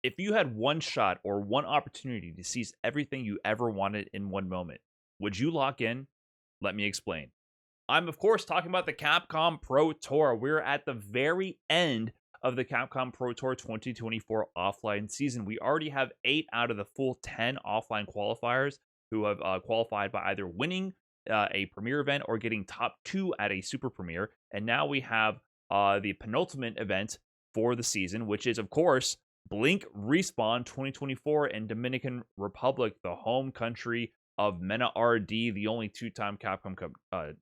If you had one shot or one opportunity to seize everything you ever wanted in one moment, would you lock in? Let me explain. I'm, of course, talking about the Capcom Pro Tour. We're at the very end of the Capcom Pro Tour 2024 offline season. We already have 8 out of the full 10 offline qualifiers who have qualified by either winning a Premier event or getting top 2 at a Super Premier. And now we have the penultimate event for the season, which is, of course, Blink Respawn 2024 in Dominican Republic, the home country of MenaRD, the only 2-time Capcom Cup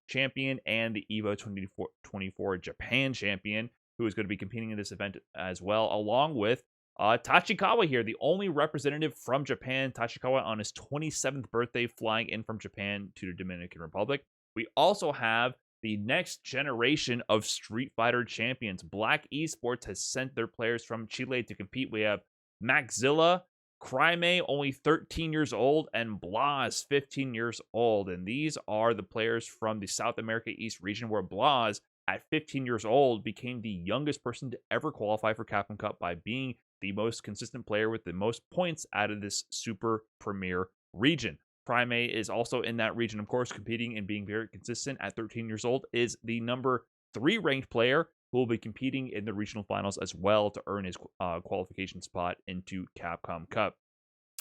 champion, and the EVO 2024 Japan champion, who is going to be competing in this event as well, along with Tachikawa here, the only representative from Japan. Tachikawa on his 27th birthday flying in from Japan to the Dominican Republic. We also have the next generation of Street Fighter champions. Black Esports has sent their players from Chile to compete. We have Maxilla, Craime, only 13 years old, and Blaz, 15 years old. And these are the players from the South America East region, where Blaz, at 15 years old, became the youngest person to ever qualify for Capcom Cup by being the most consistent player with the most points out of this Super Premier region. Craime is also in that region, of course, competing and being very consistent. At 13 years old, is the number 3 ranked player who will be competing in the regional finals as well to earn his qualification spot into Capcom Cup.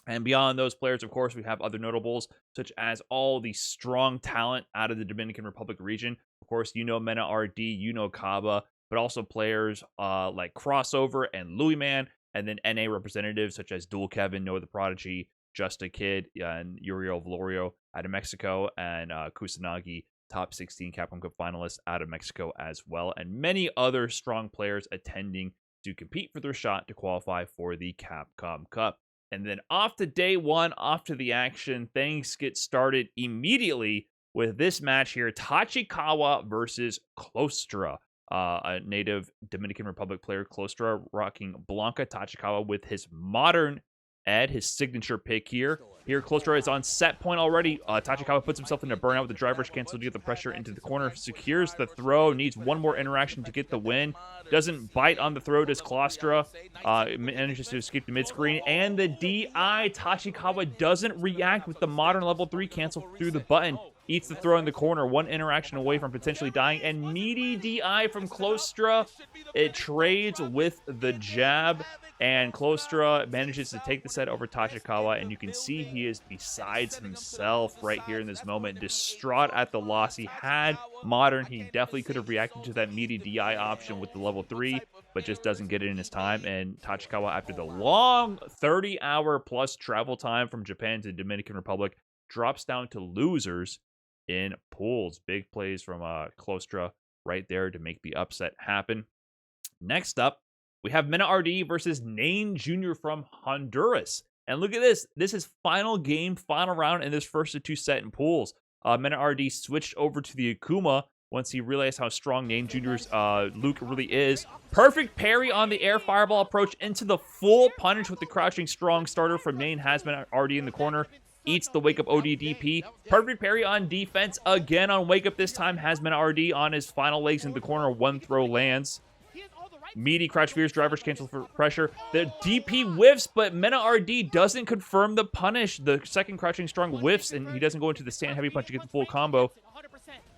And beyond those players, of course, we have other notables, such as all the strong talent out of the Dominican Republic region. Of course, you know MenaRD, you know Kaba, but also players like Crossover and Louis Man, and then NA representatives such as Dual Kevin, NoahTheProdigy, JustAKid, and Uriel Valorio out of Mexico, and Kusanagi, top 16 Capcom Cup finalists out of Mexico as well, and many other strong players attending to compete for their shot to qualify for the Capcom Cup. And then off to day one, off to the action. Things get started immediately with this match here. Tachikawa versus Klostra, a native Dominican Republic player. Klostra rocking Blanca, Tachikawa with his modern Ed, his signature pick here. Here, Klostra is on set point already. Tachikawa puts himself into burnout with the driver's cancel to get the pressure into the corner. Secures the throw. Needs one more interaction to get the win. Doesn't bite on the throw. Does Klostra. Manages to escape the mid-screen. And the DI. Tachikawa doesn't react with the modern level 3 cancel through the button. Eats the throw in the corner. One interaction away from potentially dying. And meaty DI from Klostra. It trades with the jab. And Klostra manages to take the set over Tachikawa, and you can see he is besides himself right here in this moment, distraught at the loss. He had modern. He definitely could have reacted to that meaty DI option with the level 3, but just doesn't get it in his time. And Tachikawa, after the long 30-hour plus travel time from Japan to the Dominican Republic, drops down to losers in pools. Big plays from Klostra right there to make the upset happen. Next up, we have MenaRD versus Nain Jr. from Honduras. And look at this. This is final game, final round in this first of 2 set in pools. MenaRD switched over to the Akuma once he realized how strong Nain Jr.'s Luke really is. Perfect parry on the air fireball approach into the full punish with the crouching strong starter from Nain. Has MenaRD in the corner. Eats the wake up ODDP. Perfect parry on defense. Again on wake up this time. Has MenaRD on his final legs in the corner. One throw lands. Meaty crouch fears, drivers cancel for pressure. The DP whiffs, but MenaRD doesn't confirm the punish. The second crouching strong whiffs, and he doesn't go into the stand heavy punch to get the full combo.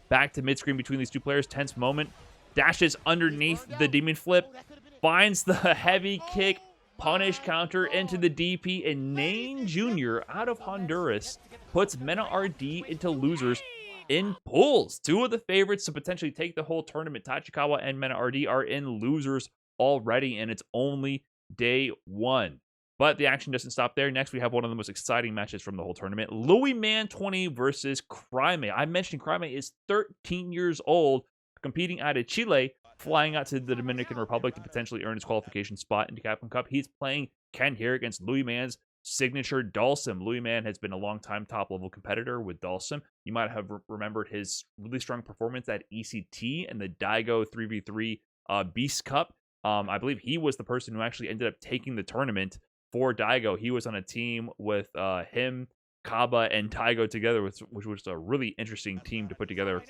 Back to mid-screen between these two players. Tense moment. Dashes underneath the demon flip. Finds the heavy kick. Punish counter into the DP. And Nain Jr. out of Honduras puts MenaRD into losers in pools. 2 of the favorites to potentially take the whole tournament, Tachikawa and MenaRD, are in losers already, and it's only day 1. But the action doesn't stop there. Next, we have one of the most exciting matches from the whole tournament. Louis Man 20 versus Craime. I mentioned Craime is 13 years old, competing out of Chile, flying out to the Dominican Republic to potentially earn his qualification spot into Capcom Cup. He's playing Ken here against Louis Man's signature Dhalsim. Louis Man has been a long-time top-level competitor with Dhalsim. You might have remembered his really strong performance at ECT and the Daigo 3v3 Beast Cup. I believe he was the person who actually ended up taking the tournament for Daigo. He was on a team with him, Kaba, and Daigo together, which was a really interesting team to put together.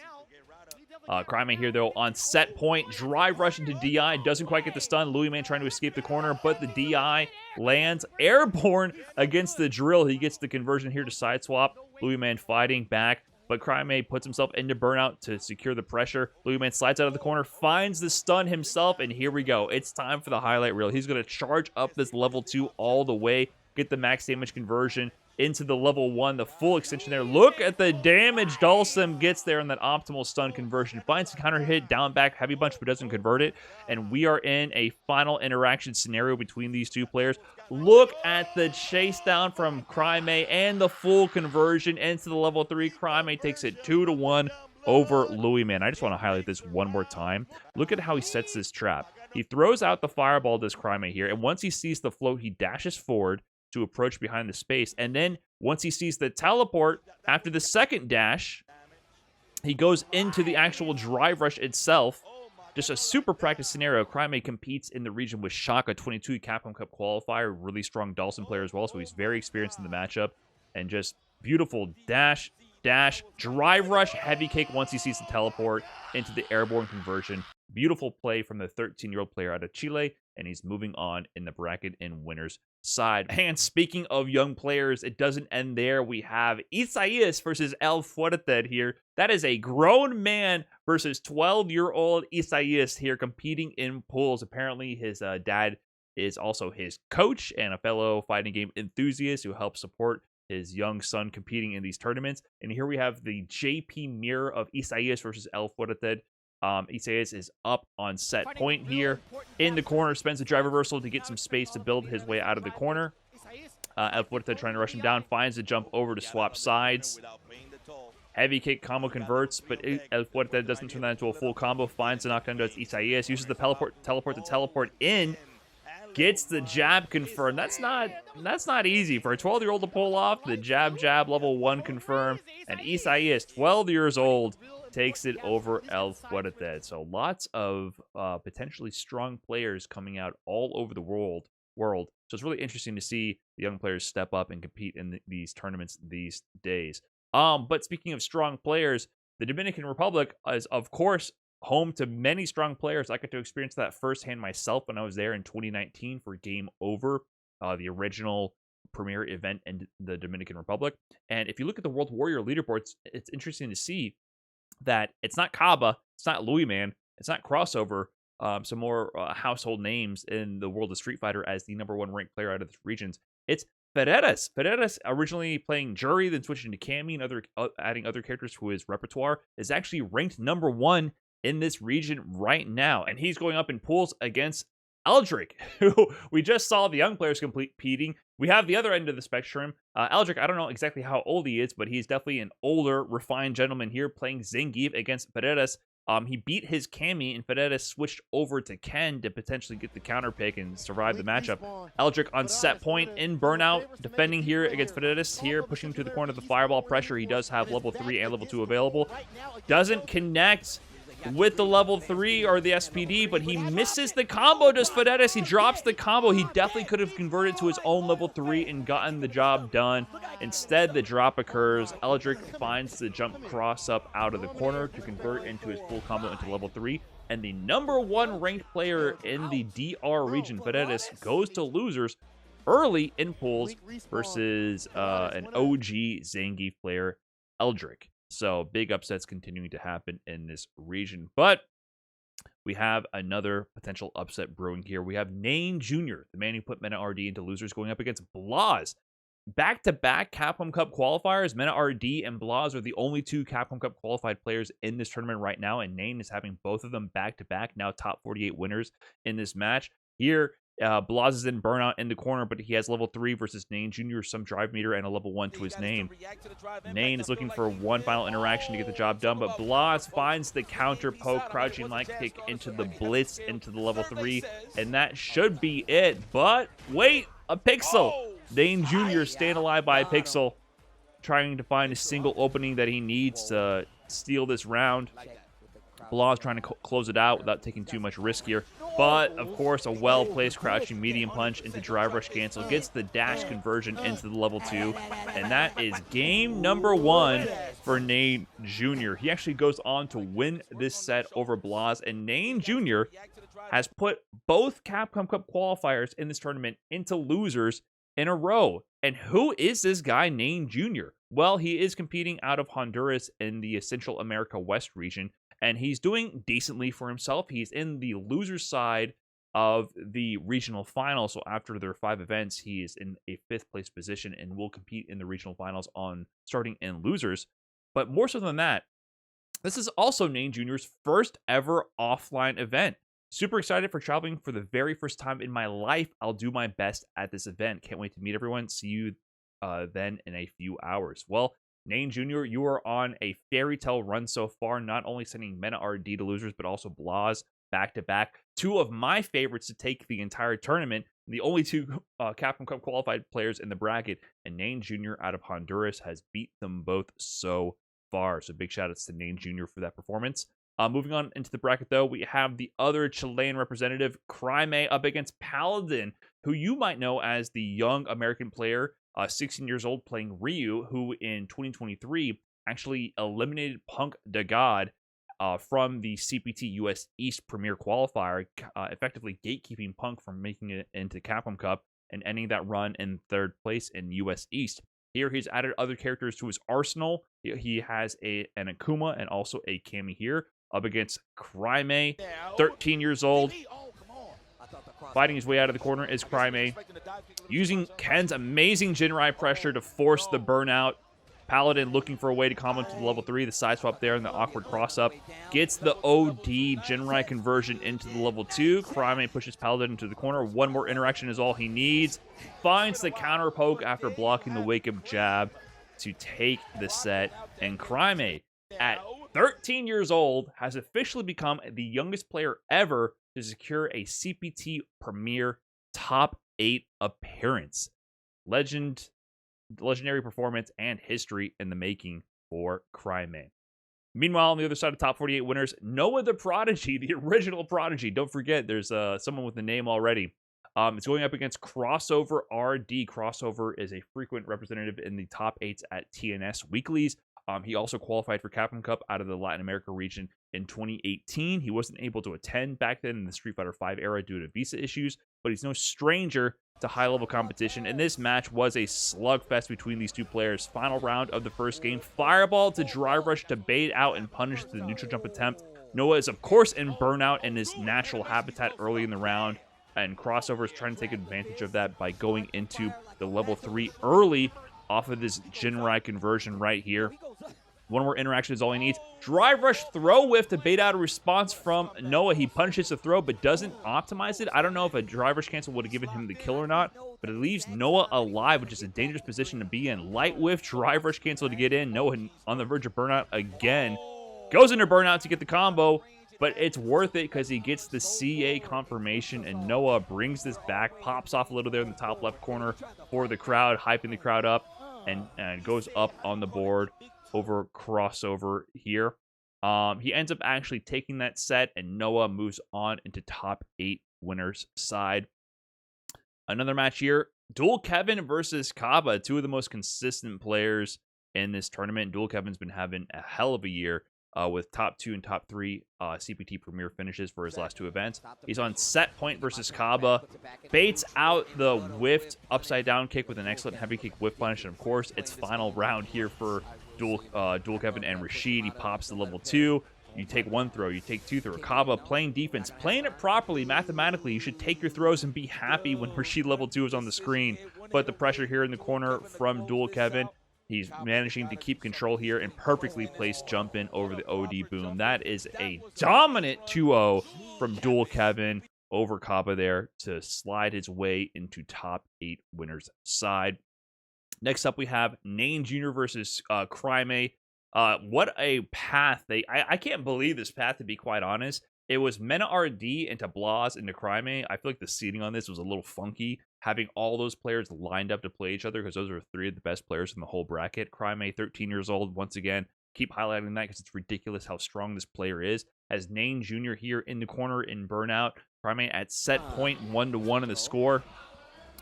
Craime here, though, on set point. Drive rush into DI. Doesn't quite get the stun. Louis Man trying to escape the corner, but the DI lands airborne against the drill. He gets the conversion here to side swap. Louis Man fighting back, but Craime puts himself into burnout to secure the pressure. Louis Man slides out of the corner, finds the stun himself, and here we go. It's time for the highlight reel. He's going to charge up this level 2 all the way, get the max damage conversion into the level 1, the full extension there. Look at the damage Dhalsim gets there in that optimal stun conversion. Finds a counter hit, down back, heavy bunch, but doesn't convert it. And we are in a final interaction scenario between these two players. Look at the chase down from Craime and the full conversion into the level 3. Craime takes it 2-1 over Louis Man. I just want to highlight this one more time. Look at how he sets this trap. He throws out the fireball, this Craime here, and once he sees the float, he dashes forward to approach behind the space. And then once he sees the teleport, after the second dash, he goes into the actual drive rush itself. Just a super practice scenario. Craime competes in the region with Shaka, 22 Capcom Cup qualifier, really strong Dhalsim player as well, so he's very experienced in the matchup. And just beautiful dash, drive rush, heavy kick once he sees the teleport into the airborne conversion. Beautiful play from the 13-year-old player out of Chile, and he's moving on in the bracket in winners side. And speaking of young players, it doesn't end there. We have Isaias versus El Fuerte here. That is a grown man versus 12-year-old Isaias here competing in pools. Apparently, his dad is also his coach and a fellow fighting game enthusiast who helps support his young son competing in these tournaments. And here we have the JP mirror of Isaias versus El Fuerte. Isaias is up on set point here. In the corner, spends a drive reversal to get some space to build his way out of the corner. El Fuerte trying to rush him down, finds the jump over to swap sides. Heavy kick combo converts, but El Fuerte doesn't turn that into a full combo. Finds the knockdown to Isaias, uses the teleport to teleport in. Gets the jab confirmed. That's not easy for a 12-year-old to pull off. The jab level 1 confirmed. And Isaias, 12 years old, takes it over El Fuerte. So lots of potentially strong players coming out all over the world. So it's really interesting to see the young players step up and compete in these tournaments these days. But speaking of strong players, the Dominican Republic is, of course, home to many strong players. I got to experience that firsthand myself when I was there in 2019 for Game Over, the original premier event in the Dominican Republic. And if you look at the World Warrior leaderboards, it's interesting to see that it's not Kaba, it's not Louis Man, it's not Crossover, some more household names in the world of Street Fighter as the #1 ranked player out of the regions. It's Ferreras. Ferreras, originally playing Jury, then switching to Cammy and adding other characters to his repertoire, is actually ranked #1 in this region right now. And he's going up in pools against Eldrick, who we just saw the young players competing. We have the other end of the spectrum. Eldrick, I don't know exactly how old he is, but he's definitely an older, refined gentleman here playing Zangief against Ferreras. He beat his Cammy, and Ferreras switched over to Ken to potentially get the counter pick and survive the matchup. Eldrick on set point in burnout, defending here against Ferreras here, pushing to the corner of the fireball pressure. He does have level 3 and level 2 available. Doesn't connect with the level 3 or the SPD, but he misses the combo. Does Ferreras? He drops the combo. He definitely could have converted to his own level 3 and gotten the job done. Instead, the drop occurs. Eldrick finds the jump cross up out of the corner to convert into his full combo into level 3. And the #1 ranked player in the DR region, Ferreras, goes to losers early in pools versus an OG Zangief player, Eldrick. So big upsets continuing to happen in this region. But we have another potential upset brewing here. We have Nane Jr., the man who put MenaRD into losers, going up against Blaz. Back-to-back Capcom Cup qualifiers. MenaRD and Blaz are the only 2 Capcom Cup qualified players in this tournament right now, and Nane is having both of them back-to-back, now top 48 winners in this match. Here, Blaz is in burnout in the corner, but he has level 3 versus Nane Jr., some drive meter, and a level 1 to his name. Nane is looking for one final interaction to get the job done, but Blaz finds the counter poke, crouching light kick into the blitz, into the level 3, and that should be it. But wait, a pixel! Nane Jr. staying alive by a pixel, trying to find a single opening that he needs to steal this round. Blaz trying to close it out without taking too much risk here. But, of course, a well-placed crouching medium punch into drive rush cancel gets the dash conversion into the level 2. And that is game number 1 for Nane Jr. He actually goes on to win this set over Blaz. And Nane Jr. has put both Capcom Cup qualifiers in this tournament into losers in a row. And who is this guy, Nane Jr.? Well, he is competing out of Honduras in the Central America West region. And he's doing decently for himself. He's in the loser side of the regional final. So after their 5 events, he is in a 5th place position and will compete in the regional finals on starting in losers. But more so than that, this is also Nane Jr.'s first ever offline event. Super excited for traveling for the very first time in my life. I'll do my best at this event. Can't wait to meet everyone. See you then in a few hours. Well, Nane Jr., you are on a fairy tale run so far, not only sending MenaRD to losers, but also Blaz back-to-back. 2 of my favorites to take the entire tournament, the only 2 Capcom Cup qualified players in the bracket, and Nane Jr. out of Honduras has beat them both so far. So big shout-outs to Nane Jr. for that performance. Moving on into the bracket, though, we have the other Chilean representative, Craime, up against Paladin, who you might know as the young American player, 16 years old, playing Ryu, who in 2023 actually eliminated Punk the God from the CPT US East Premier qualifier, effectively gatekeeping Punk from making it into Capcom Cup and ending that run in 3rd place in US East. Here, he's added other characters to his arsenal. He has an Akuma and also a Kami here, up against Craime, 13 years old. Fighting his way out of the corner is Craime, using Ken's amazing Jinrai pressure to force the burnout. Paladin looking for a way to combo to the level 3. The side swap there and the awkward cross-up gets the OD Jinrai conversion into the level 2. Craime pushes Paladin into the corner. One more interaction is all he needs. Finds the counter poke after blocking the wake-up jab to take the set. And Craime, at 13 years old, has officially become the youngest player ever to secure a CPT Premier top 8 appearance. Legendary performance and history in the making for Craime. Meanwhile, on the other side of top 48 winners, NoahTheProdigy, the original Prodigy. Don't forget, there's someone with the name already. It's going up against Crossover RD. Crossover is a frequent representative in the top 8s at TNS Weeklies. He also qualified for Capcom Cup out of the Latin America region in 2018. He wasn't able to attend back then in the Street Fighter V era due to visa issues, but he's no stranger to high-level competition, and this match was a slugfest between these 2 players. Final round of the first game, fireball to drive rush to bait out and punish the neutral jump attempt. Noah is, of course, in burnout in his natural habitat early in the round, and Crossover is trying to take advantage of that by going into the level 3 early off of this Jinrai conversion right here. One more interaction is all he needs. Drive rush throw whiff to bait out a response from Noah. He punishes the throw but doesn't optimize it. I don't know if a drive rush cancel would have given him the kill or not, but it leaves Noah alive, which is a dangerous position to be in. Light whiff, drive rush cancel to get in. Noah on the verge of burnout again. Goes into burnout to get the combo, but it's worth it because he gets the CA confirmation, and Noah brings this back, pops off a little there in the top left corner for the crowd, hyping the crowd up, and goes up on the board over Crossover here. He ends up actually taking that set, and Noah moves on into top 8 winners side. Another match here, Dual Kevin versus Kaba, 2 of the most consistent players in this tournament. Dual Kevin's been having a hell of a year with top 2 and top 3 CPT Premier finishes for his last 2 events. He's on set point versus Kaba, baits out the whiffed upside down kick with an excellent heavy kick whiff punish, and of course, it's final round here for Dual Kevin and Rashid. He pops the level 2. You take 1 throw, you take 2 throw. Kaba playing defense, playing it properly, mathematically. You should take your throws and be happy when Rashid level 2 is on the screen. But the pressure here in the corner from Dual Kevin, he's managing to keep control here and perfectly placed jump in over the OD boom. That is a dominant 2-0 from Dual Kevin over Kaba there to slide his way into top 8 winners side. Next up, we have Nane Jr. versus Craime. What a path. I can't believe this path, to be quite honest. It was MenaRD into Blaz into Craime. I feel like the seating on this was a little funky, having all those players lined up to play each other, because those are 3 of the best players in the whole bracket. Craime, 13 years old, once again. Keep highlighting that because it's ridiculous how strong this player is. as Nane Jr. here in the corner in burnout. Craime at set point 1-1 in the score.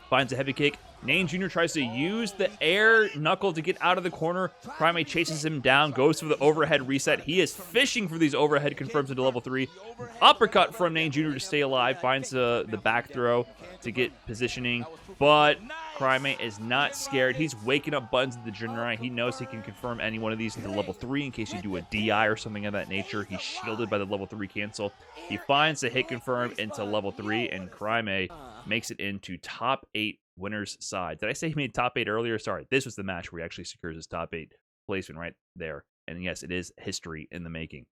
Finds a heavy kick. Nane Jr. tries to use the air knuckle to get out of the corner. Craime chases him down, goes for the overhead reset. He is fishing for these overhead confirms into level 3. Uppercut from Nane Jr. to stay alive. Finds the back throw to get positioning. But Craime is not scared. He's waking up buttons at the Jinrai. He knows he can confirm any one of these into level 3 in case you do a DI or something of that nature. He's shielded by the level 3 cancel. He finds the hit confirm into level 3, and Craime makes it into top 8 winner's side. Did I say he made top 8 earlier? Sorry, this was the match where he actually secures his top 8 placement right there. And yes, it is history in the making.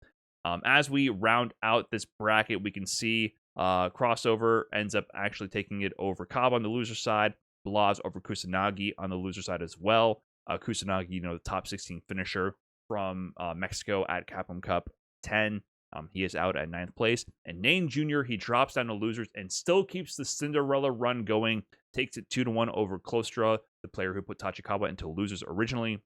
As we round out this bracket, we can see Crossover ends up actually taking it over Cobb on the loser side. Blaz over Kusanagi on the loser side as well. Kusanagi, the top 16 finisher from Mexico at Capcom Cup 10. He is out at 9th place. And Nane Jr., he drops down to losers and still keeps the Cinderella run going. Takes it 2-1 over Klostra, the player who put Tachikawa into losers originally.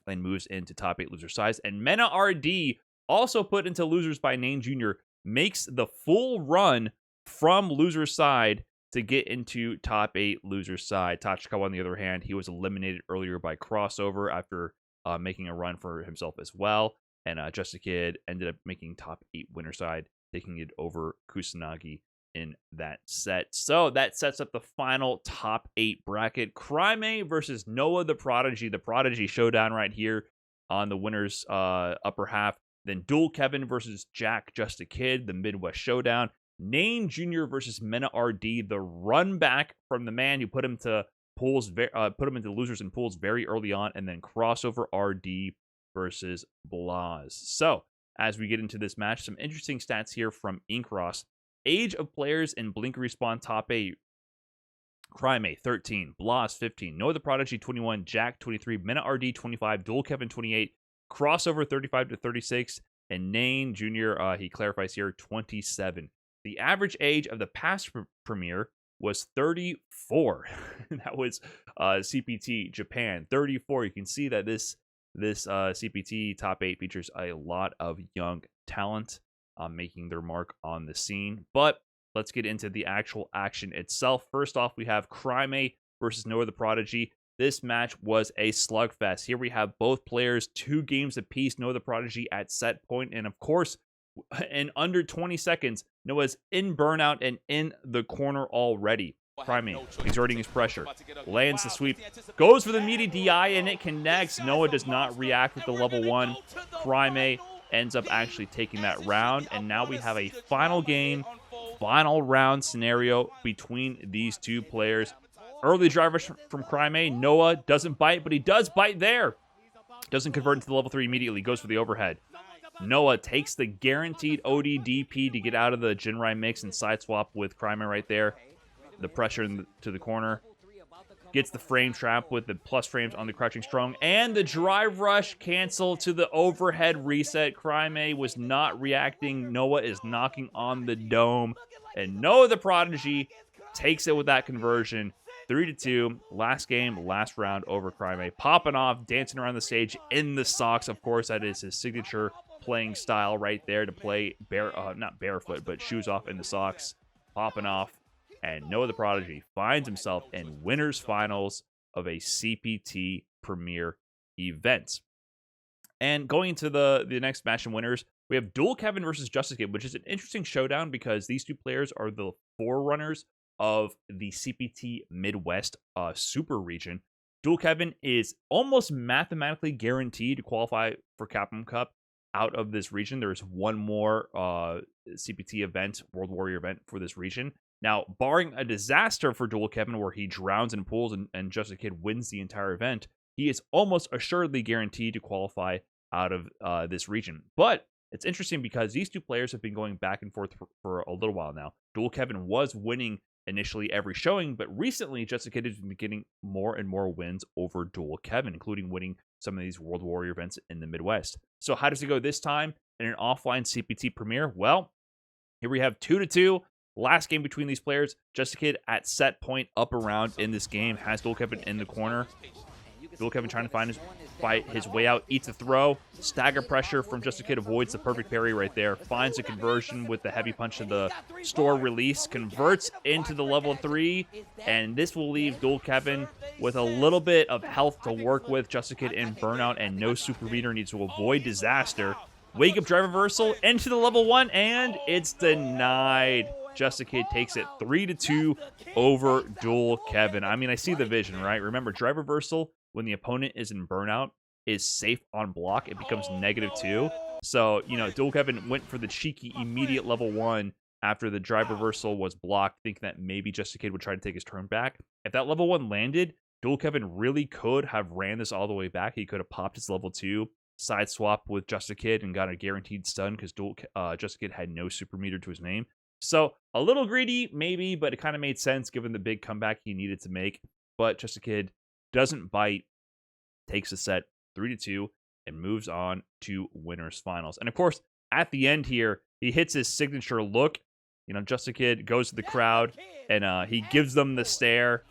Then moves into top 8 loser sides. And MenaRD, also put into losers by Nane Jr., makes the full run from loser side to get into top 8 loser side. Tachikawa, on the other hand, he was eliminated earlier by Crossover after making a run for himself as well. And JustAKid ended up making top 8 winner side, taking it over Kusanagi in that set. So that sets up the final top 8 bracket. Craime versus NoahTheProdigy. The Prodigy showdown right here on the winner's upper half. Then Dual Kevin versus JustAKid, the Midwest showdown. Nane Jr. versus MenaRD, the run back from the man who put him to pools, put him into losers and pools very early on, and then Crossover RD versus Blaz. So as we get into this match, some interesting stats here from Inkross. Age of players in Blink Respawn top 8. Craime 13, Blaz 15, NoahTheProdigy 21, Jack 23, MenaRD 25, Dual Kevin 28, Crossover 35 to 36, and Nane Jr., he clarifies here, 27. The average age of the past premiere was 34. That was CPT Japan, 34. You can see that this CPT top 8 features a lot of young talent making their mark on the scene. But let's get into the actual action itself. First off, we have Craime versus NoahTheProdigy. This match was a slugfest. Here we have both players 2 games apiece. NoahTheProdigy at set point, and of course, in under 20 seconds, Noah's in burnout and in the corner already. Craime exerting his pressure, lands the sweep, goes for the meaty DI, and it connects. Noah does not react with the level 1. Craime ends up actually taking that round, and now we have a final game, final round scenario between these 2 players. Early drivers from Craime. Noah doesn't bite, but he does bite there. Doesn't convert into the level 3 immediately, goes for the overhead. Noah takes the guaranteed ODDP to get out of the Jinrai mix and side swap with Craime right there. The pressure to the corner. Gets the frame trap with the plus frames on the Crouching Strong. And the drive rush cancel to the overhead reset. Craime was not reacting. Noah is knocking on the dome. And NoahTheProdigy takes it with that conversion. 3-2. Last game, last round over Craime. Popping off, dancing around the stage in the socks. Of course, that is his signature playing style right there, to play not barefoot, but shoes off in the socks. Popping off. And NoahTheProdigy finds himself in winners finals of a CPT Premier event. And going into the next match in winners, we have Dual Kevin versus JustAKid, which is an interesting showdown because these 2 players are the forerunners of the CPT Midwest Super Region. Dual Kevin is almost mathematically guaranteed to qualify for Capcom Cup out of this region. There's one more CPT event, World Warrior event for this region. Now, barring a disaster for Dual Kevin where he drowns in pools and JustAKid wins the entire event, he is almost assuredly guaranteed to qualify out of this region. But it's interesting because these 2 players have been going back and forth for a little while now. Dual Kevin was winning initially every showing, but recently JustAKid has been getting more and more wins over Dual Kevin, including winning some of these World Warrior events in the Midwest. So how does it go this time in an offline CPT Premier? Well, here we have 2-2. Last game between these players. JustAKid at set point up around in this game has Dual Kevin in the corner. Dual Kevin trying to fight his way out, eats a throw. Stagger pressure from JustAKid, avoids the perfect parry right there. Finds a conversion with the heavy punch to the store release. Converts into the level 3. And this will leave Dual Kevin with a little bit of health to work with. JustAKid in burnout and no super meter, needs to avoid disaster. Wake up drive reversal into the level 1, and it's denied. JustAKid takes it 3-2 over Dual Kevin. I mean, I see the vision, right? Remember, drive reversal, when the opponent is in burnout, is safe on block. It becomes -2. So, you know, Dual Kevin went for the cheeky immediate level 1 after the drive reversal was blocked, thinking that maybe JustAKid would try to take his turn back. If that level 1 landed, Dual Kevin really could have ran this all the way back. He could have popped his level 2, side swap with JustAKid, and got a guaranteed stun because JustAKid had no super meter to his name. So a little greedy, maybe, but it kind of made sense given the big comeback he needed to make. But JustAKid doesn't bite, takes the set 3-2, and moves on to winners finals. And of course, at the end here, he hits his signature look. You know, JustAKid goes to the crowd and he gives them the stare.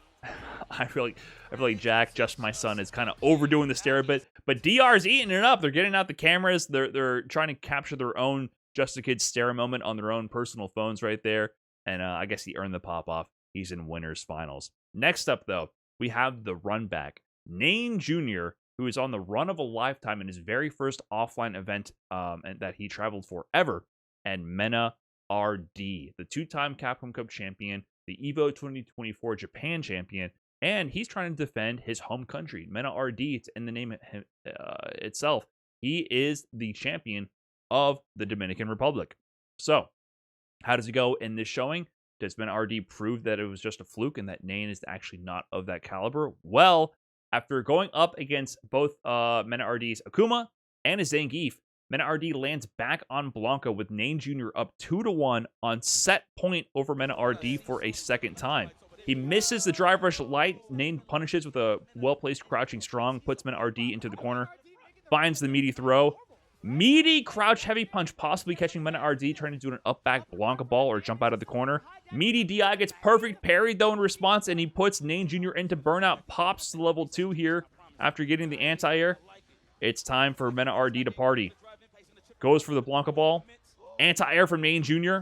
I feel like Jack, just my son, is kind of overdoing the stare, but DR's eating it up. They're getting out the cameras. They're trying to capture their own JustAKid stare moment on their own personal phones right there. And I guess he earned the pop off. He's in winners finals. Next up, though, we have the run back, Nane Jr., who is on the run of a lifetime in his very first offline event and that he traveled for ever, and MenaRD, the 2-time Capcom Cup champion, the EVO 2024 Japan champion, and he's trying to defend his home country. MenaRD, it's in the name itself. He is the champion of the Dominican Republic. So, how does it go in this showing? Does MenaRD prove that it was just a fluke and that Nane is actually not of that caliber? Well, after going up against both MenaRD's Akuma and his Zangief, MenaRD lands back on Blanca with Nane Jr. up 2-1 on set point over MenaRD for a second time. He misses the drive rush light. Nane punishes with a well-placed crouching strong, puts MenaRD into the corner, finds the meaty throw. Meaty crouch heavy punch, possibly catching MenaRD trying to do an up back Blanca ball or jump out of the corner. Meaty DI gets perfect parried though in response, and he puts Nane Jr. into burnout, pops to level 2 here after getting the anti-air. It's time for MenaRD to party. Goes for the Blanca ball. Anti-air from Nane Jr.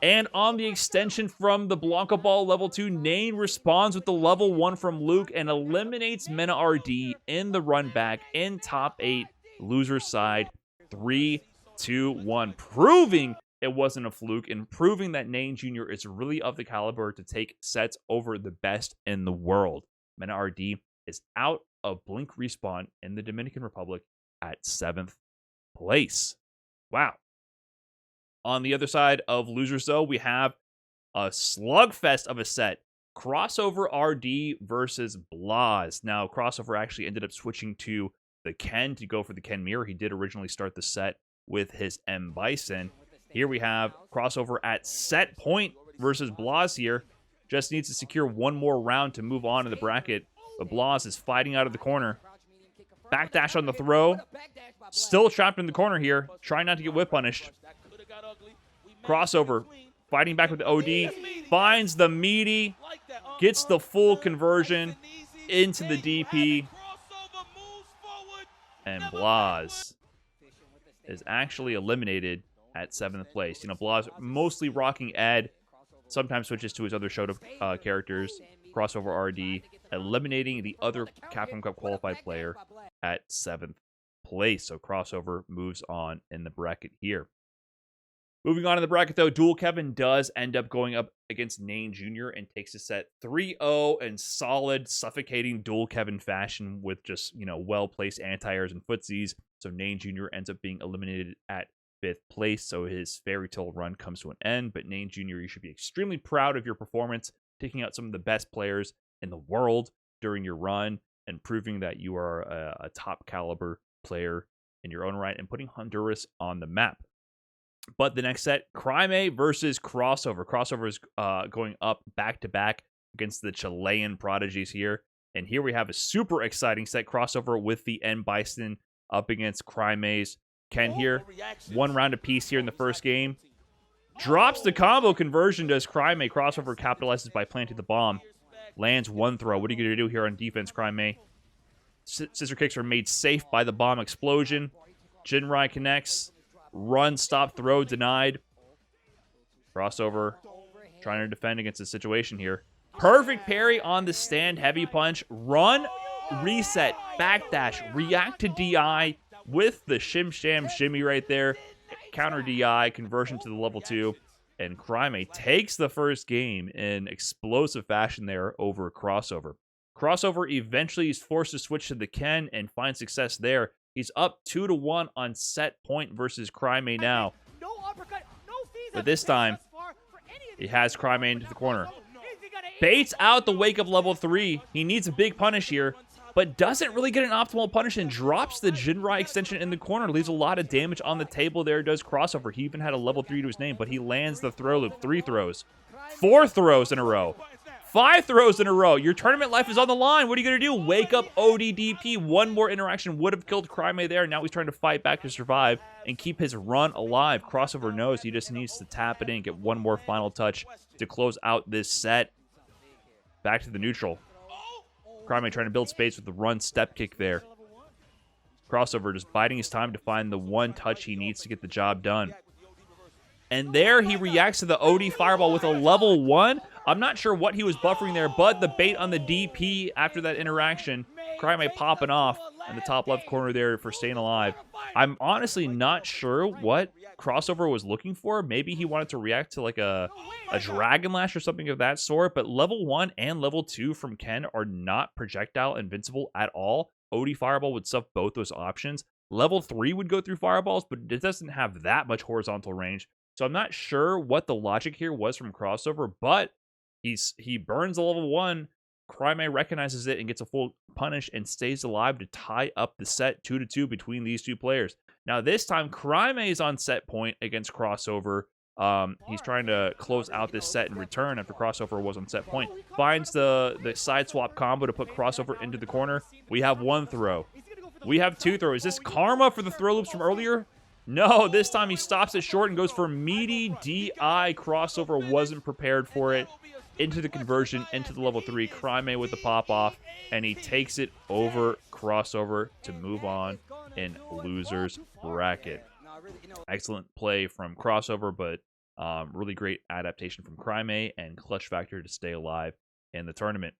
And on the extension from the Blanca ball level 2, Nane responds with the level 1 from Luke and eliminates MenaRD in the run back in top 8, loser's side. 3-2-1, proving it wasn't a fluke and proving that Nane Jr. is really of the caliber to take sets over the best in the world. MenaRD is out of Blink Respawn in the Dominican Republic at 7th place. Wow. On the other side of losers, though, we have a slugfest of a set. Crossover RD versus Blaz. Now, Crossover actually ended up switching to the Ken to go for the Ken mirror. He did originally start the set with his M Bison. Here we have Crossover at set point versus Blaz here. Just needs to secure one more round to move on in the bracket. But Blaz is fighting out of the corner. Backdash on the throw. Still trapped in the corner here. Trying not to get whip punished. Crossover fighting back with the OD. Finds the meaty. Gets the full conversion into the DP. And Blaz is actually eliminated at 7th place. You know, Blaz mostly rocking Ed, sometimes switches to his other Shoto characters. Crossover RD, eliminating the other Capcom Cup qualified player at 7th place. So Crossover moves on in the bracket here. Moving on in the bracket, though, Dual Kevin does end up going up against Nane Jr. and takes a set 3-0 in solid, suffocating Dual Kevin fashion with just, you know, well-placed anti-airs and footsies. So Nane Jr. ends up being eliminated at 5th place, so his fairy tale run comes to an end. But Nane Jr., you should be extremely proud of your performance, taking out some of the best players in the world during your run and proving that you are a top caliber player in your own right and putting Honduras on the map. But the next set, Craime versus Crossover. Crossover is going up back-to-back against the Chilean prodigies here. And here we have a super exciting set. Crossover with the N Bison up against Craime's Ken here. One round apiece here in the first game. Drops the combo conversion, does Craime. Crossover capitalizes by planting the bomb. Lands one throw. What are you going to do here on defense, Craime? scissor kicks are made safe by the bomb explosion. Jinrai connects. Run, stop, throw, denied. Crossover. Trying to defend against the situation here. Perfect parry on the stand. Heavy punch. Run, reset, backdash, react to DI with the shim sham shimmy right there. Counter DI, conversion to the level 2. And Craime takes the first game in explosive fashion there over Crossover. Crossover eventually is forced to switch to the Ken and find success there. He's up 2-1 on set point versus Craime now. But this time, he has Craime into the corner. Baits out the wake of level 3. He needs a big punish here, but doesn't really get an optimal punish and drops the Jinrai extension in the corner. Leaves a lot of damage on the table there. Does Crossover. He even had a level 3 to his name, but he lands the throw loop. 3 throws. 4 throws in a row. 5 throws in a row. Your tournament life is on the line. What are you going to do? Wake up ODDP. One more interaction would have killed Craime there. Now he's trying to fight back to survive and keep his run alive. Crossover knows he just needs to tap it in, get one more final touch to close out this set. Back to the neutral. Craime trying to build space with the run step kick there. Crossover just biding his time to find the one touch he needs to get the job done. And there he reacts to the OD fireball with a level 1. I'm not sure what he was buffering there, but the bait on the DP after that interaction. Craime popping off in the top left corner there for staying alive. I'm honestly not sure what Crossover was looking for. Maybe he wanted to react to like a Dragon Lash or something of that sort, but level 1 and level 2 from Ken are not projectile invincible at all. OD Fireball would stuff both those options. Level 3 would go through fireballs, but it doesn't have that much horizontal range. So I'm not sure what the logic here was from Crossover, but he burns a level 1. Craime recognizes it and gets a full punish and stays alive to tie up the set 2-2 between these two players. Now this time, Craime is on set point against Crossover. He's trying to close out this set in return after Crossover was on set point. Finds the side swap combo to put Crossover into the corner. We have 1 throw. We have 2 throws. Is this karma for the throw loops from earlier? No, this time he stops it short and goes for meaty DI. Crossover wasn't prepared for it. Into the conversion, into the level 3. Craime with the pop-off, and he takes it over Crossover to move on in loser's bracket. Excellent play from Crossover, but really great adaptation from Craime and clutch factor to stay alive in the tournament.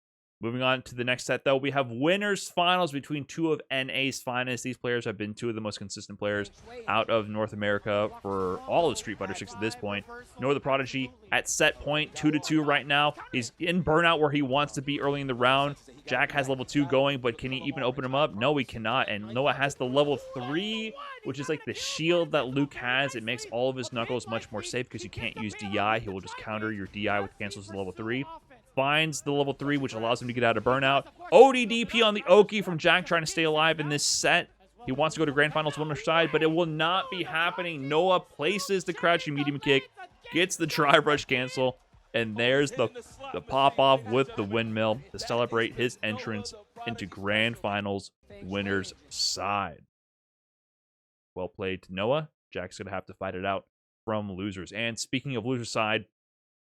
Moving on to the next set, though, we have winners finals between 2 of NA's finest. These players have been 2 of the most consistent players out of North America for all of Street Fighter 6 at this point. NoahTheProdigy at set point, 2-2 right now. He's in burnout where he wants to be early in the round. Jack has level 2 going, but can he even open him up? No, he cannot. And Noah has the level 3, which is like the shield that Luke has. It makes all of his knuckles much more safe because you can't use DI. He will just counter your DI with cancels to level 3. Finds the level 3, which allows him to get out of burnout. ODDP on the Oki from Jack trying to stay alive in this set. He wants to go to Grand Finals winner side, but it will not be happening. Noah places the crouching medium kick, gets the drive rush cancel, and there's the pop-off with the windmill to celebrate his entrance into Grand Finals winner's side. Well played to Noah. Jack's going to have to fight it out from losers. And speaking of loser's side,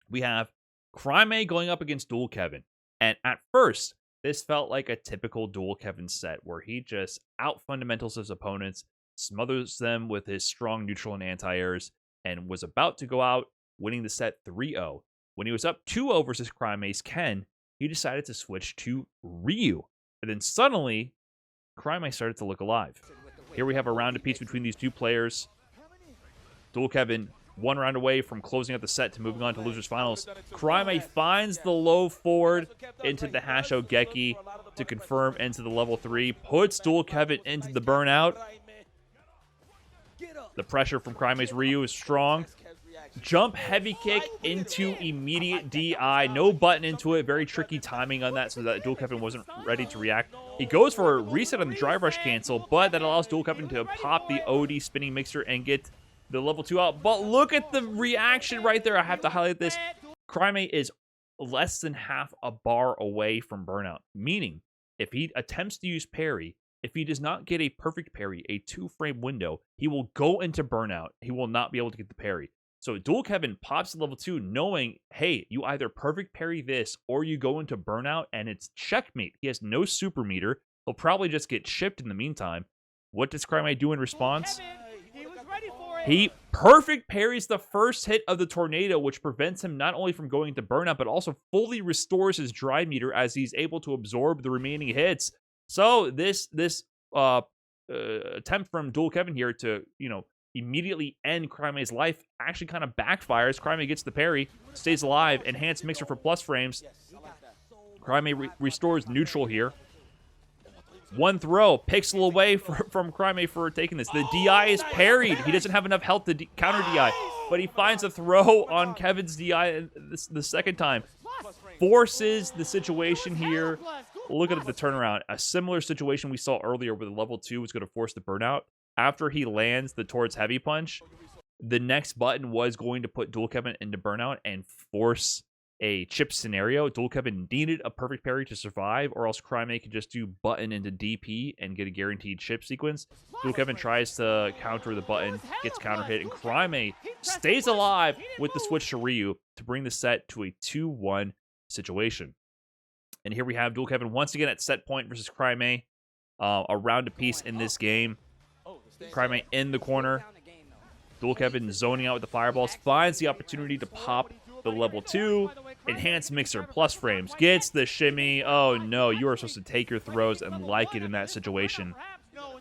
we have Craime going up against Dual Kevin. And at first, this felt like a typical Dual Kevin set where he just out-fundamentals his opponents, smothers them with his strong neutral and anti-airs, and was about to go out winning the set 3-0. When he was up 2-0 versus Craime's Ken, he decided to switch to Ryu. And then suddenly, Craime started to look alive. Here we have a round apiece between these 2 players. Dual Kevin 1 round away from closing out the set to moving on to losers finals. Craime finds the low forward into the Hasho Geki to confirm into the level 3. Puts Dual Kevin into the burnout. The pressure from Craime's Ryu is strong. Jump heavy kick into immediate DI. No button into it. Very tricky timing on that so that Dual Kevin wasn't ready to react. He goes for a reset on the drive rush cancel, but that allows Dual Kevin to pop the OD spinning mixer and get the level 2 out. But look at the reaction right there. I have to highlight this. Craime is less than half a bar away from burnout, meaning if he attempts to use parry, if he does not get a perfect parry, a 2-frame window, he will go into burnout. He will not be able to get the parry. So Dual Kevin pops to level 2 knowing, hey, you either perfect parry this or you go into burnout and it's checkmate. He has no super meter. He'll probably just get shipped in the meantime. What does Craime do in response? He perfect parries the first hit of the tornado, which prevents him not only from going into burnout, but also fully restores his drive meter as he's able to absorb the remaining hits. So this attempt from Dual Kevin here to, immediately end Craime's life actually kind of backfires. Craime gets the parry, stays alive, enhanced mixer for plus frames. Craime restores neutral here. One throw, pixel away from Craime for taking this. The DI is parried. He doesn't have enough health to counter DI, but he finds a throw on Kevin's DI the second time. Forces the situation here. Look at the turnaround. A similar situation we saw earlier where the level 2 was going to force the burnout. After he lands the towards heavy punch, the next button was going to put Dual Kevin into burnout and force a chip scenario. Dual Kevin needed a perfect parry to survive, or else Craime could just do button into DP and get a guaranteed chip sequence. Dual Kevin tries to counter the button, gets counter hit, and Craime stays alive with the switch to Ryu to bring the set to a 2-1 situation. And here we have Dual Kevin once again at set point versus Craime. A round apiece in this game. Craime in the corner. Dual Kevin zoning out with the fireballs, finds the opportunity to pop the level 2. Enhanced mixer, plus frames, gets the shimmy. Oh no, you are supposed to take your throws and like it in that situation.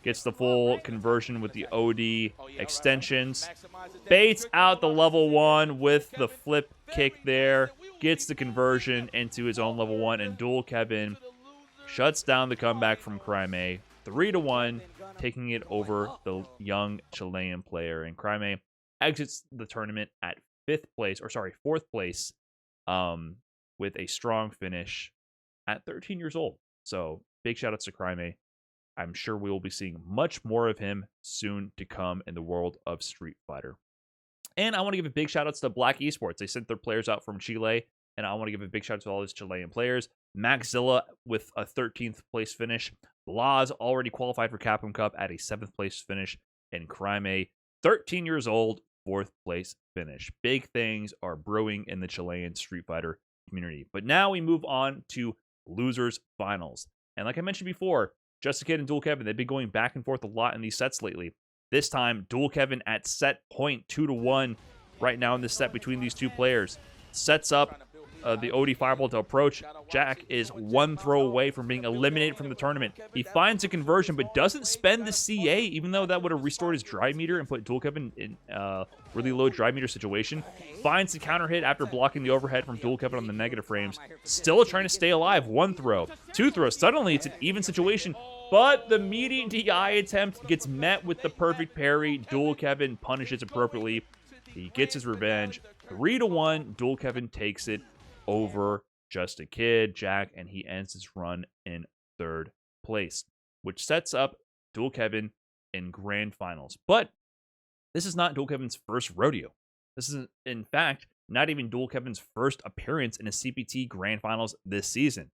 Gets the full conversion with the OD extensions. Baits out the level 1 with the flip kick there. Gets the conversion into his own level 1, and Dual Kevin shuts down the comeback from Craime. 3-1, taking it over the young Chilean player. And Craime exits the tournament at 4th place, with a strong finish at 13 years old. So big shout outs to Craime. I'm sure we will be seeing much more of him soon to come in the world of Street Fighter. And I want to give a big shout outs to Black Esports. They sent their players out from Chile, and I want to give a big shout out to all these Chilean players. Maxzilla with a 13th place finish. Blaz already qualified for Capcom Cup at a 7th place finish. And Craime, 13 years old, 4th place finish. Big things are brewing in the Chilean Street Fighter community. But now we move on to losers finals. And like I mentioned before, JustAKid and Dual Kevin, they've been going back and forth a lot in these sets lately. This time, Dual Kevin at set point 2-1 right now in this set between these two players. Sets up the OD Fireball to approach. Jack is one throw away from being eliminated from the tournament. He finds a conversion, but doesn't spend the CA, even though that would have restored his drive meter and put Dual Kevin in a really low drive meter situation. Finds the counter hit after blocking the overhead from Dual Kevin on the negative frames. Still trying to stay alive. One throw, two throws. Suddenly, it's an even situation, but the meaty DI attempt gets met with the perfect parry. Dual Kevin punishes appropriately. He gets his revenge. 3-1, Dual Kevin takes it over JustAKid, Jack, and he ends his run in 3rd place, which sets up Dual Kevin in grand finals. But this is not Dual Kevin's first rodeo. This is, in fact, not even Dual Kevin's first appearance in a CPT grand finals this season.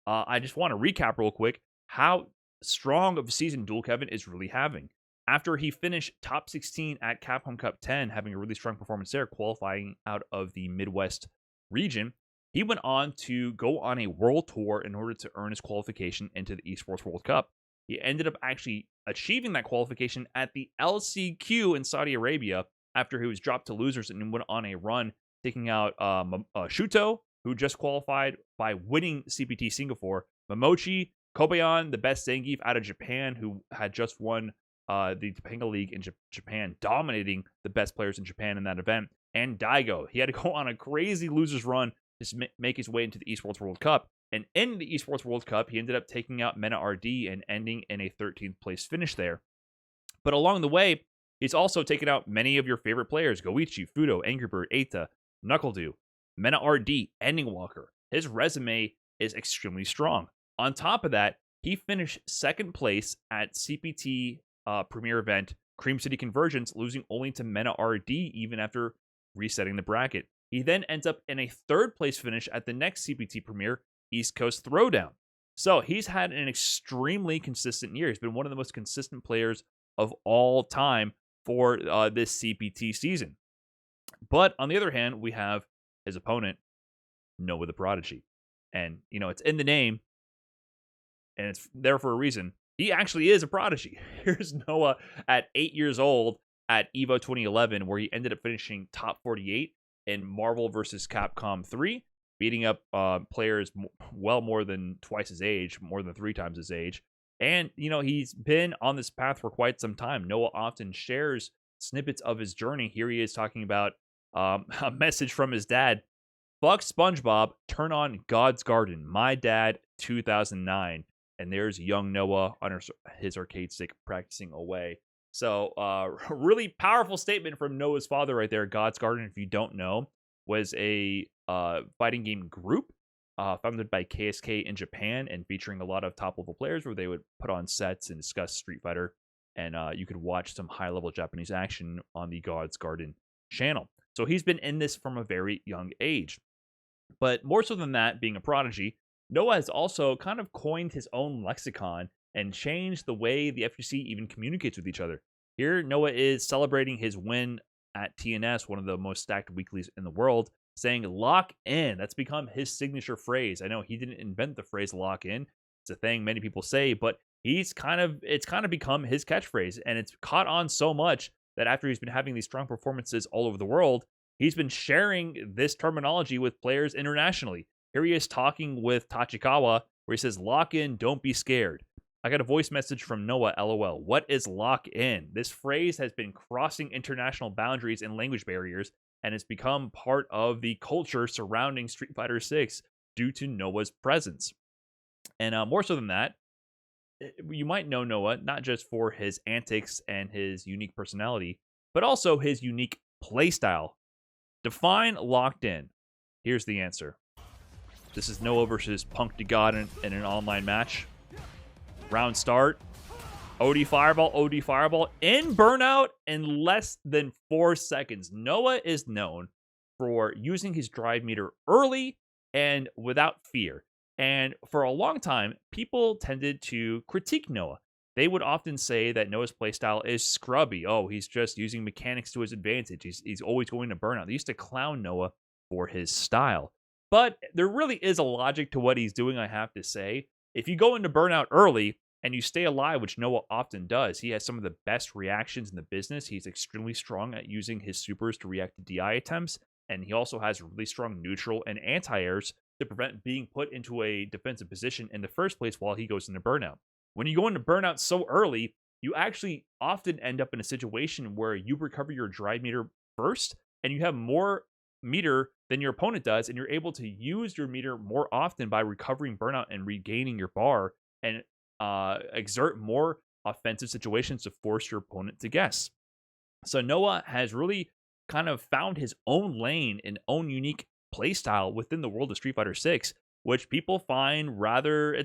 I just want to recap real quick how strong of a season Dual Kevin is really having. After he finished top 16 at Capcom Cup 10, having a really strong performance there, qualifying out of the Midwest region, he went on to go on a world tour in order to earn his qualification into the Esports World Cup. He ended up actually achieving that qualification at the LCQ in Saudi Arabia after he was dropped to losers and went on a run, taking out Shuto, who just qualified by winning CPT Singapore, Momochi, Kobayan, the best Zangief out of Japan, who had just won the Topanga League in Japan, dominating the best players in Japan in that event, and Daigo. He had to go on a crazy losers run to make his way into the Esports World Cup. And in the Esports World Cup, he ended up taking out MenaRD and ending in a 13th place finish there. But along the way, he's also taken out many of your favorite players: Goichi, Fudo, Angry Bird, Eita, NuckleDo, MenaRD, Ending Walker. His resume is extremely strong. On top of that, he finished 2nd place at CPT Premier event Cream City Convergence, losing only to MenaRD even after resetting the bracket. He then ends up in a 3rd place finish at the next CPT Premier East Coast Throwdown. So he's had an extremely consistent year. He's been one of the most consistent players of all time for this CPT season. But on the other hand, we have his opponent, NoahTheProdigy. And, it's in the name. and it's there for a reason. He actually is a prodigy. Here's Noah at 8 years old at EVO 2011, where he ended up finishing top 48 in Marvel vs. Capcom 3, beating up players well more than twice his age, more than 3 times his age. And, you know, he's been on this path for quite some time. Noah often shares snippets of his journey. Here he is talking about a message from his dad. Fuck SpongeBob, turn on God's Garden. My dad, 2009. And there's young Noah on his arcade stick practicing away. So, really powerful statement from Noah's father right there. God's Garden, if you don't know, was a fighting game group founded by KSK in Japan and featuring a lot of top-level players where they would put on sets and discuss Street Fighter. And you could watch some high-level Japanese action on the God's Garden channel. So he's been in this from a very young age. But more so than that, being a prodigy, Noah has also kind of coined his own lexicon and changed the way the FGC even communicates with each other. Here, Noah is celebrating his win at TNS, one of the most stacked weeklies in the world, saying lock in. That's become his signature phrase. I know he didn't invent the phrase lock in. It's a thing many people say, but it's kind of become his catchphrase, and it's caught on so much that after he's been having these strong performances all over the world, he's been sharing this terminology with players internationally. Here he is talking with Tachikawa, where he says, lock in, don't be scared. I got a voice message from Noah, LOL. What is lock in? This phrase has been crossing international boundaries and language barriers, and it's become part of the culture surrounding Street Fighter 6 due to Noah's presence. And more so than that, you might know Noah not just for his antics and his unique personality, but also his unique playstyle. Define locked in. Here's the answer. This is Noah versus Punk to God in an online match. Round start. OD Fireball in burnout in less than 4 seconds. Noah is known for using his drive meter early and without fear. And for a long time, people tended to critique Noah. They would often say that Noah's playstyle is scrubby. Oh, he's just using mechanics to his advantage. He's always going to burnout. They used to clown Noah for his style. But there really is a logic to what he's doing, I have to say. If you go into burnout early and you stay alive, which Noah often does, he has some of the best reactions in the business. He's extremely strong at using his supers to react to DI attempts, and he also has really strong neutral and anti-airs to prevent being put into a defensive position in the first place while he goes into burnout. When you go into burnout so early, you actually often end up in a situation where you recover your drive meter first, and you have more meter than your opponent does, and you're able to use your meter more often by recovering burnout and regaining your bar and exert more offensive situations to force your opponent to guess. So Noah has really kind of found his own lane and own unique playstyle within the world of Street Fighter 6, which people find rather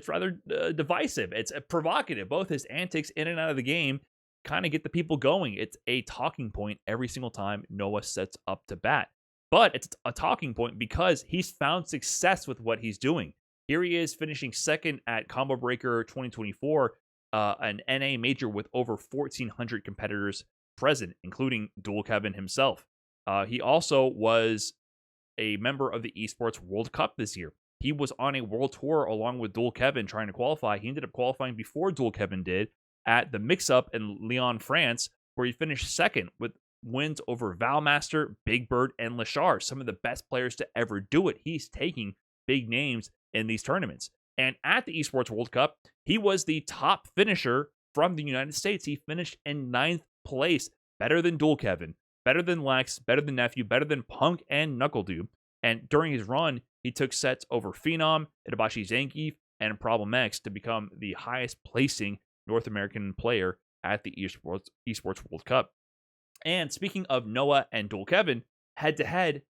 divisive. It's provocative. Both his antics in and out of the game kind of get the people going. It's a talking point every single time Noah sets up to bat. But it's a talking point because he's found success with what he's doing. Here he is finishing second at Combo Breaker 2024, an NA major with over 1,400 competitors present, including Dual Kevin himself. He also was a member of the Esports World Cup this year. He was on a world tour along with Dual Kevin trying to qualify. He ended up qualifying before Dual Kevin did at the mix-up in Lyon, France, where he finished second with wins over Valmaster, Big Bird, and Lashar, some of the best players to ever do it. He's taking big names in these tournaments. And at the Esports World Cup, he was the top finisher from the United States. He finished in 9th place, better than Dual Kevin, better than Lex, better than Nephew, better than Punk and NuckleDoo. And during his run, he took sets over Phenom, Itabashi Zangief, and Problem X to become the highest placing North American player at the Esports World Cup. And speaking of Noah and Dual Kevin, head-to-head,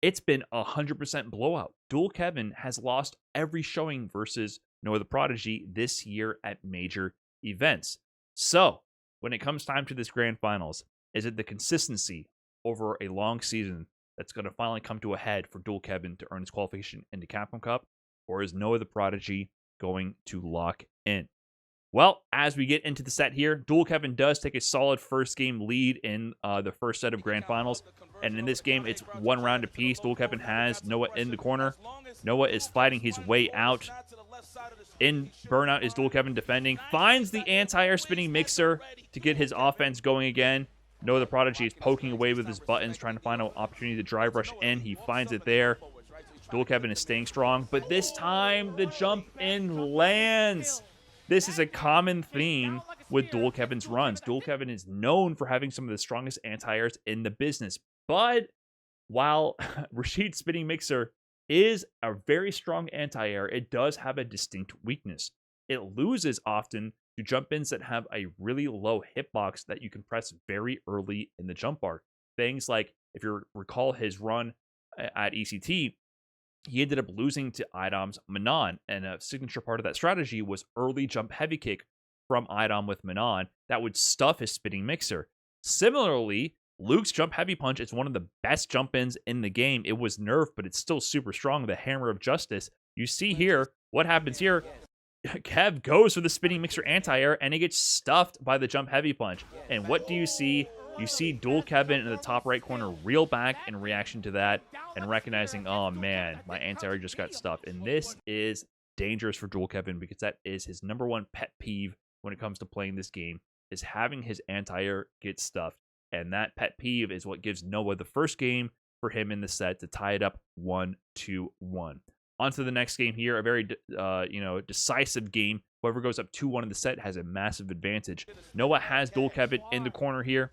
it's been 100% blowout. Dual Kevin has lost every showing versus NoahTheProdigy this year at major events. So, when it comes time to this grand finals, is it the consistency over a long season that's going to finally come to a head for Dual Kevin to earn his qualification into Capcom Cup? Or is NoahTheProdigy going to lock in? Well, as we get into the set here, Dual Kevin does take a solid first game lead in the first set of grand finals. And in this game, it's 1 round apiece. Dual Kevin has Noah in the corner. Noah is fighting his way out. In burnout is Dual Kevin defending. Finds the anti-air spinning mixer to get his offense going again. NoahTheProdigy is poking away with his buttons, trying to find an opportunity to drive rush in. He finds it there. Dual Kevin is staying strong, but this time the jump in lands. This is a common theme with Dual Kevin's runs. Dual Kevin is known for having some of the strongest anti-airs in the business, but while Rashid's spinning mixer is a very strong anti-air, it does have a distinct weakness. It loses often to jump-ins that have a really low hitbox that you can press very early in the jump bar. Things like, if you recall his run at ECT, he ended up losing to Idom's Manon, and a signature part of that strategy was early jump heavy kick from Idom with Manon that would stuff his spinning mixer. Similarly, Luke's jump heavy punch is one of the best jump-ins in the game. It was nerfed, but it's still super strong. The Hammer of Justice. You see here, what happens here? Kev goes for the spinning mixer anti-air, and he gets stuffed by the jump heavy punch. And what do you see? You see Dual Kevin in the top right corner reel back in reaction to that and recognizing, oh man, my anti-air just got stuffed. And this is dangerous for Dual Kevin because that is his #1 pet peeve when it comes to playing this game, is having his anti-air get stuffed. And that pet peeve is what gives Noah the first game for him in the set to tie it up 1-1. On to the next game here, a very decisive game. Whoever goes up 2-1 in the set has a massive advantage. Noah has Dual Kevin in the corner here,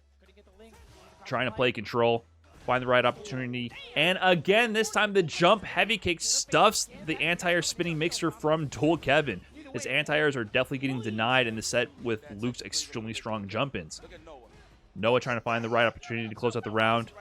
trying to play control, find the right opportunity. And again, this time the jump heavy kick stuffs the anti-air spinning mixer from Dual Kevin. His anti-airs are definitely getting denied in the set with Luke's extremely strong jump-ins. Noah trying to find the right opportunity to close out the round.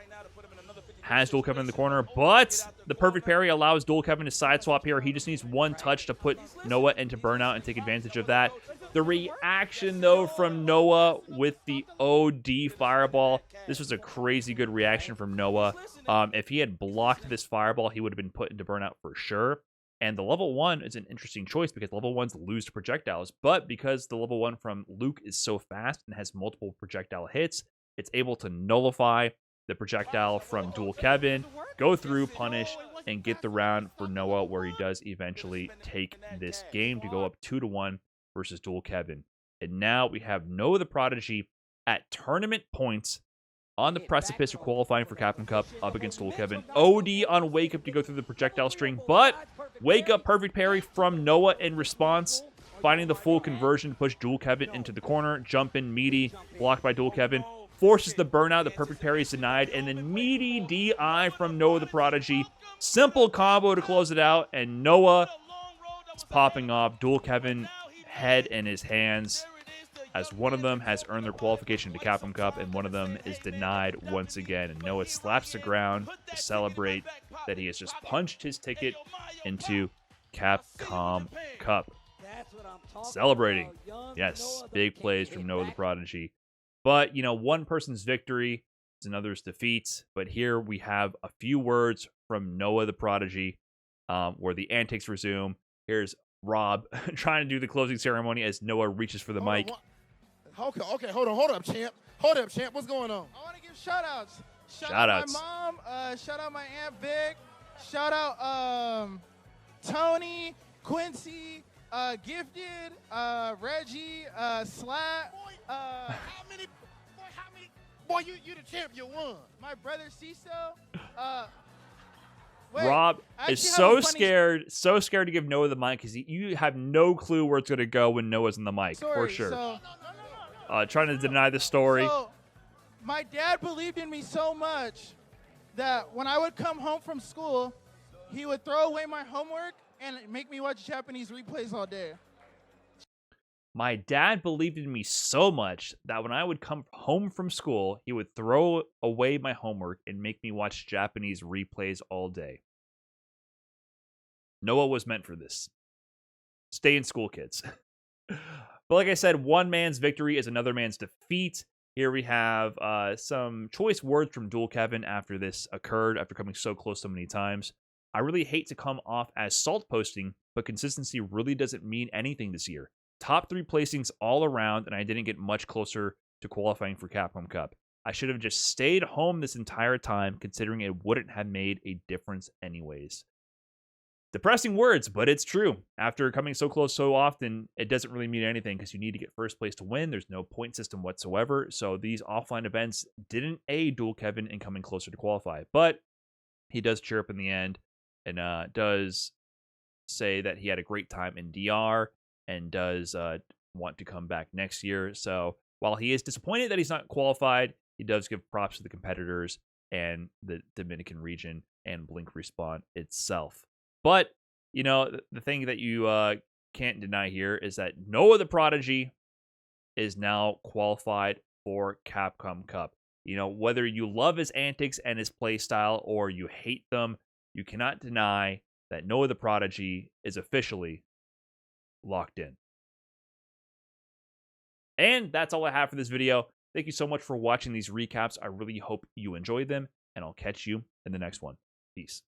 Has Dual Kevin in the corner, but the perfect parry allows Dual Kevin to side swap here. He just needs one touch to put Noah into burnout and take advantage of that. The reaction, though, from Noah with the OD fireball. This was a crazy good reaction from Noah. If he had blocked this fireball, he would have been put into burnout for sure. And the level 1 is an interesting choice because level 1s lose to projectiles. But because the level 1 from Luke is so fast and has multiple projectile hits, it's able to nullify the projectile from Dual Kevin, go through, punish, and get the round for Noah, where he does eventually take this game to go up 2-1 versus Dual Kevin. And now we have NoahTheProdigy at tournament points on the precipice of qualifying for Capcom Cup up against Dual Kevin. OD on Wake Up to go through the projectile string, but Wake Up perfect parry from Noah in response, finding the full conversion to push Dual Kevin into the corner. Jump in meaty, blocked by Dual Kevin. Forces the burnout, the perfect parry is denied, and then meaty DI from NoahTheProdigy. Simple combo to close it out, and Noah is popping off. Dual Kevin head in his hands, as one of them has earned their qualification to Capcom Cup, and one of them is denied once again. And Noah slaps the ground to celebrate that he has just punched his ticket into Capcom Cup. Celebrating. Yes, big plays from NoahTheProdigy. But, one person's victory is another's defeat. But here we have a few words from NoahTheProdigy, where the antics resume. Here's Rob trying to do the closing ceremony as Noah reaches for the mic. Okay, hold up, champ. What's going on? I want to give shout-outs. Shout outs. Out my mom, shout out my Aunt Vic, shout out Tony, Quincy, Gifted, Reggie, Slat. How many? Boy, you the champ. You won. My brother Ciso. Rob is so scared to give Noah the mic because you have no clue where it's going to go when Noah's in the mic, for sure. Trying to deny the story. So, my dad believed in me so much that when I would come home from school, he would throw away my homework and make me watch Japanese replays all day. My dad believed in me so much that when I would come home from school, he would throw away my homework and make me watch Japanese replays all day. Noah was meant for this. Stay in school, kids. But like I said, one man's victory is another man's defeat. Here we have some choice words from Dual Kevin after this occurred, after coming so close so many times. I really hate to come off as salt posting, but consistency really doesn't mean anything this year. Top 3 placings all around, and I didn't get much closer to qualifying for Capcom Cup. I should have just stayed home this entire time, considering it wouldn't have made a difference anyways. Depressing words, but it's true. After coming so close so often, it doesn't really mean anything because you need to get first place to win. There's no point system whatsoever. So these offline events didn't aid Dual Kevin in coming closer to qualify. But he does chirp in the end and does say that he had a great time in DR and does want to come back next year. So while he is disappointed that he's not qualified, he does give props to the competitors and the Dominican region and Blink Respawn itself. But, you know, the thing that you can't deny here is that NoahTheProdigy is now qualified for Capcom Cup. You know, whether you love his antics and his play style or you hate them, you cannot deny that NoahTheProdigy is officially locked in. And that's all I have for this video. Thank you so much for watching these recaps. I really hope you enjoyed them, and I'll catch you in the next one. Peace.